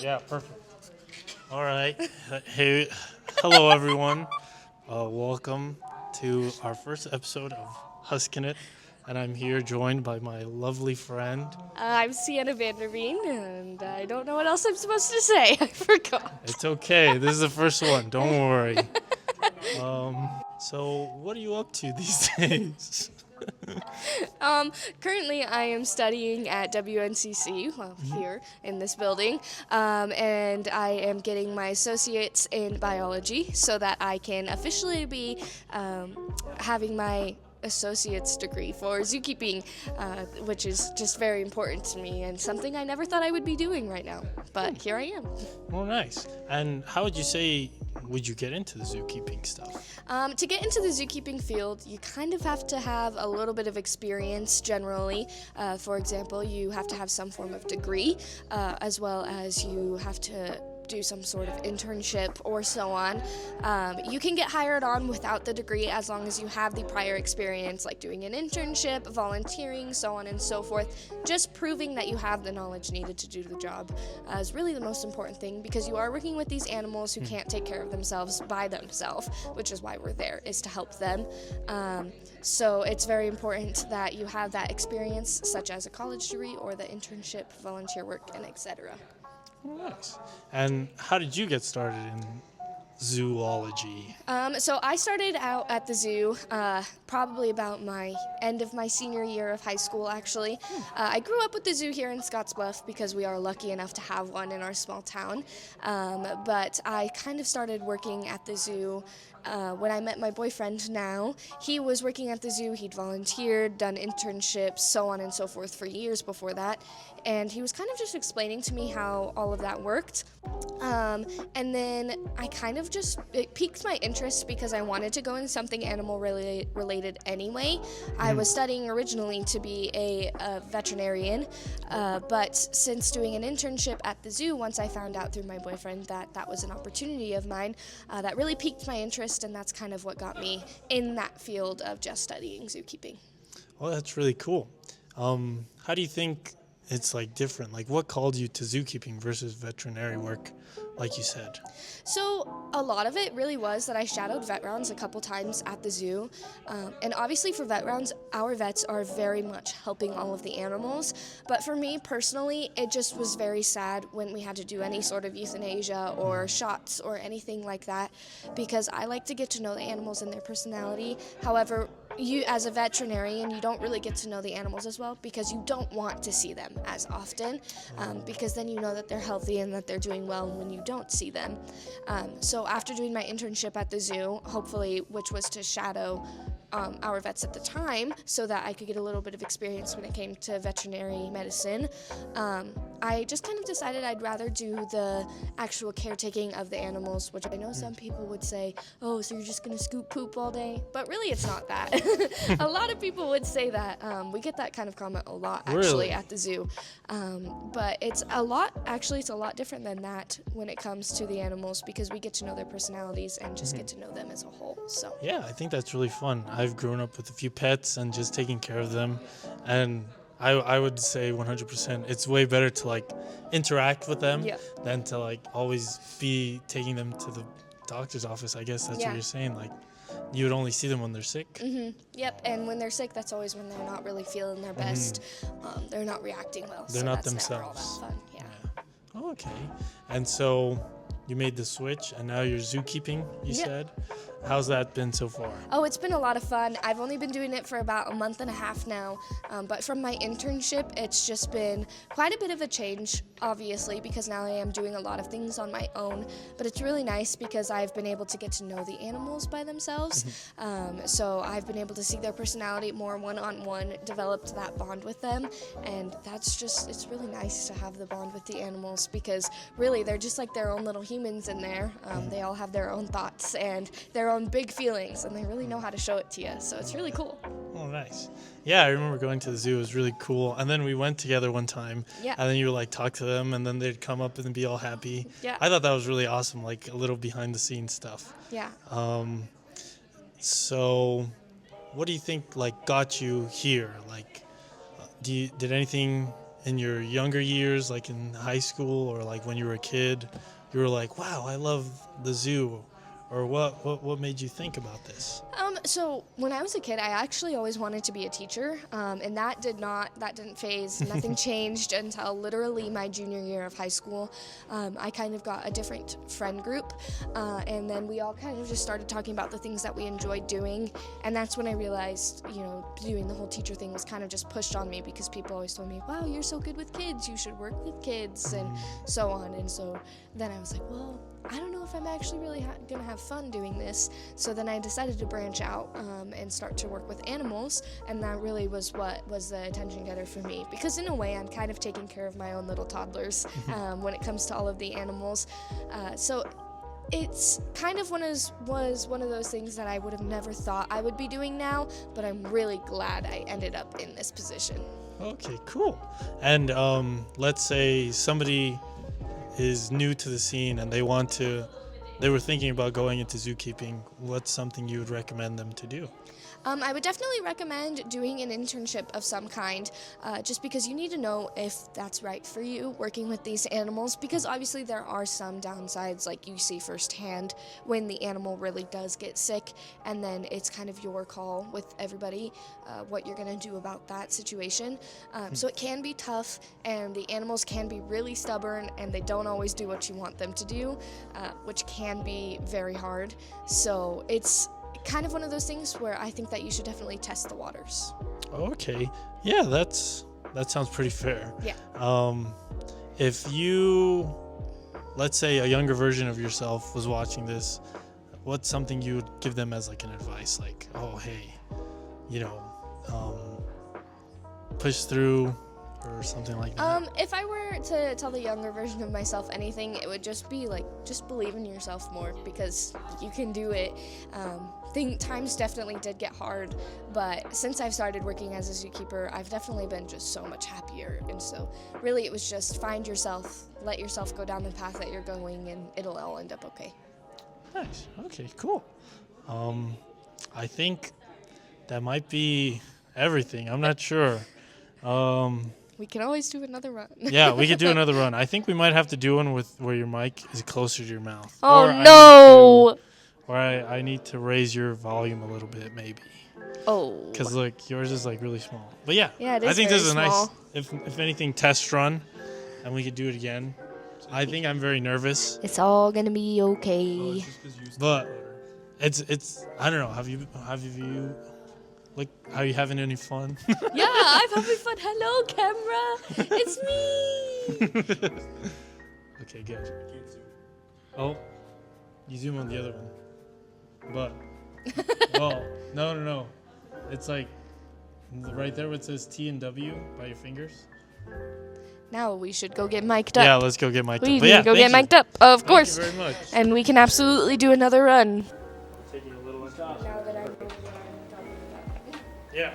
Yeah, perfect. All right. Hey, hello everyone. Welcome to our first episode of Huskin It, and I'm here joined by my lovely friend. I'm Siena Van Der Veen, and I don't know what else I'm supposed to say. I forgot. It's okay. This is the first one. Don't worry. So what are you up to these days? Currently, I am studying at WNCC, well, here in this building, and I am getting my associates in biology so that I can officially be having my associate's degree for zookeeping, which is just very important to me and something I never thought I would be doing right now. But here I am. Oh, nice. And how would you get into the zookeeping stuff? To get into the zookeeping field, you kind of have to have a little bit of experience generally. For example, you have to have some form of degree, as well as you have to do some sort of internship or so on. You can get hired on without the degree as long as you have the prior experience, like doing an internship, volunteering, so on and so forth. Just proving that you have the knowledge needed to do the job is really the most important thing, because you are working with these animals who can't take care of themselves by themselves, which is why we're there, is to help them. So it's very important that you have that experience, such as a college degree or the internship, volunteer work, and etc. Nice. And how did you get started in zoology? So I started out at the zoo probably about my end of my senior year of high school, actually. I grew up with the zoo here in Scottsbluff because we are lucky enough to have one in our small town. But I kind of started working at the zoo when I met my boyfriend now. He was working at the zoo, he'd volunteered, done internships, so on and so forth for years before that. And he was kind of just explaining to me how all of that worked. And then it piqued my interest because I wanted to go into something animal related anyway. I was studying originally to be a veterinarian, but since doing an internship at the zoo, once I found out through my boyfriend that that was an opportunity of mine, that really piqued my interest, and that's kind of what got me in that field of just studying zookeeping. Well, that's really cool. How do you think it's different? What called you to zookeeping versus veterinary work, like you said? So a lot of it really was that I shadowed vet rounds a couple times at the zoo. And obviously for vet rounds, our vets are very much helping all of the animals. But for me personally, it just was very sad when we had to do any sort of euthanasia or shots or anything like that, because I like to get to know the animals and their personality. However, you as a veterinarian, you don't really get to know the animals as well because you don't want to see them as often, because then you know that they're healthy and that they're doing well when you don't see them. So after doing my internship at the zoo, hopefully, which was to shadow our vets at the time so that I could get a little bit of experience when it came to veterinary medicine, I just kind of decided I'd rather do the actual caretaking of the animals, which I know some people would say, oh, so you're just going to scoop poop all day? But really, it's not that. A lot of people would say that. We get that kind of comment a lot, actually, Really? at the zoo. But it's a lot different than that when it comes to the animals, because we get to know their personalities and just get to know them as a whole. So Yeah, I think that's really fun. I've grown up with a few pets and just taking care of them, and I would say 100% it's way better to interact with them Yeah. than to always be taking them to the doctor's office. I guess that's Yeah. what you're saying. You would only see them when they're sick. Yep, and when they're sick, that's always when they're not really feeling their best. They're not reacting well. They're so not that's never all themselves. that fun. Yeah. Oh, okay. And so you made the switch, and now you're zookeeping, you Yeah. said. How's that been so far? Oh, it's been a lot of fun. I've only been doing it for about a month and a half now, but from my internship, it's just been quite a bit of a change, obviously, because now I am doing a lot of things on my own, but it's really nice because I've been able to get to know the animals by themselves, so I've been able to see their personality more one-on-one, developed that bond with them, and it's really nice to have the bond with the animals, because really they're just like their own little humans in there. They all have their own thoughts and their own big feelings, and they really know how to show it to you, so it's really cool. Oh, nice. Yeah, I remember going to the zoo. It was really cool. And then we went together one time. Yeah. And then you would talk to them, and then they'd come up and be all happy. Yeah. I thought that was really awesome, a little behind the scenes stuff. Yeah. So what do you think got you here? did anything in your younger years, like in high school or like when you were a kid, you were like, wow, I love the zoo, or what made you think about this? So when I was a kid, I actually always wanted to be a teacher, and that didn't phase. Nothing changed until literally my junior year of high school. I kind of got a different friend group, and then we all kind of just started talking about the things that we enjoyed doing, and that's when I realized, doing the whole teacher thing was kind of just pushed on me because people always told me, wow, you're so good with kids, you should work with kids, and so on. And so then I was like, well, I don't know if I'm actually really going to have fun doing this. So then I decided to branch out and start to work with animals, and that really was what was the attention getter for me, because in a way I'm kind of taking care of my own little toddlers when it comes to all of the animals. So it's kind of was one of those things that I would have never thought I would be doing now, but I'm really glad I ended up in this position. Okay, cool. And let's say somebody is new to the scene and they were thinking about going into zookeeping, what's something you would recommend them to do? I would definitely recommend doing an internship of some kind, just because you need to know if that's right for you, working with these animals, because obviously there are some downsides, like you see firsthand when the animal really does get sick, and then it's kind of your call with everybody what you're going to do about that situation. So it can be tough, and the animals can be really stubborn, and they don't always do what you want them to do, which can be very hard. So it's kind of one of those things where I think that you should definitely test the waters. Okay. Yeah, that sounds pretty fair. Yeah. If you, let's say a younger version of yourself was watching this, what's something you would give them as like an advice? Like, oh, hey, push through, or something like that? If I were to tell the younger version of myself anything, it would just be like, just believe in yourself more, because you can do it. Times definitely did get hard, but since I've started working as a zookeeper, I've definitely been just so much happier. And so really it was just find yourself, let yourself go down the path that you're going, and it'll all end up okay. Nice. Okay, cool. I think that might be everything. I'm not sure. We can always do another run. Yeah, we could do another run. I think we might have to do one with where your mic is closer to your mouth. Oh, or no! I need to raise your volume a little bit, maybe. Oh. Because, look, yours is, like, really small. But, yeah, it is I think very this is a nice, small. if anything, test run, and we could do it again. I think I'm very nervous. It's all gonna be okay. But it's I don't know. Have you like, are you having any fun? Yeah, I'm having fun. Hello, camera. It's me. Okay, good. Oh, you zoom on the other one. But, well, no. It's like right there where it says T and W by your fingers. Now we should go get mic'd up. Yeah, let's go get mic'd up. We But need yeah, to go thank get you. mic'd up, of course. Thank you very much. And we can absolutely do another run. Taking a little Now that I know what I'm talking about. Yeah.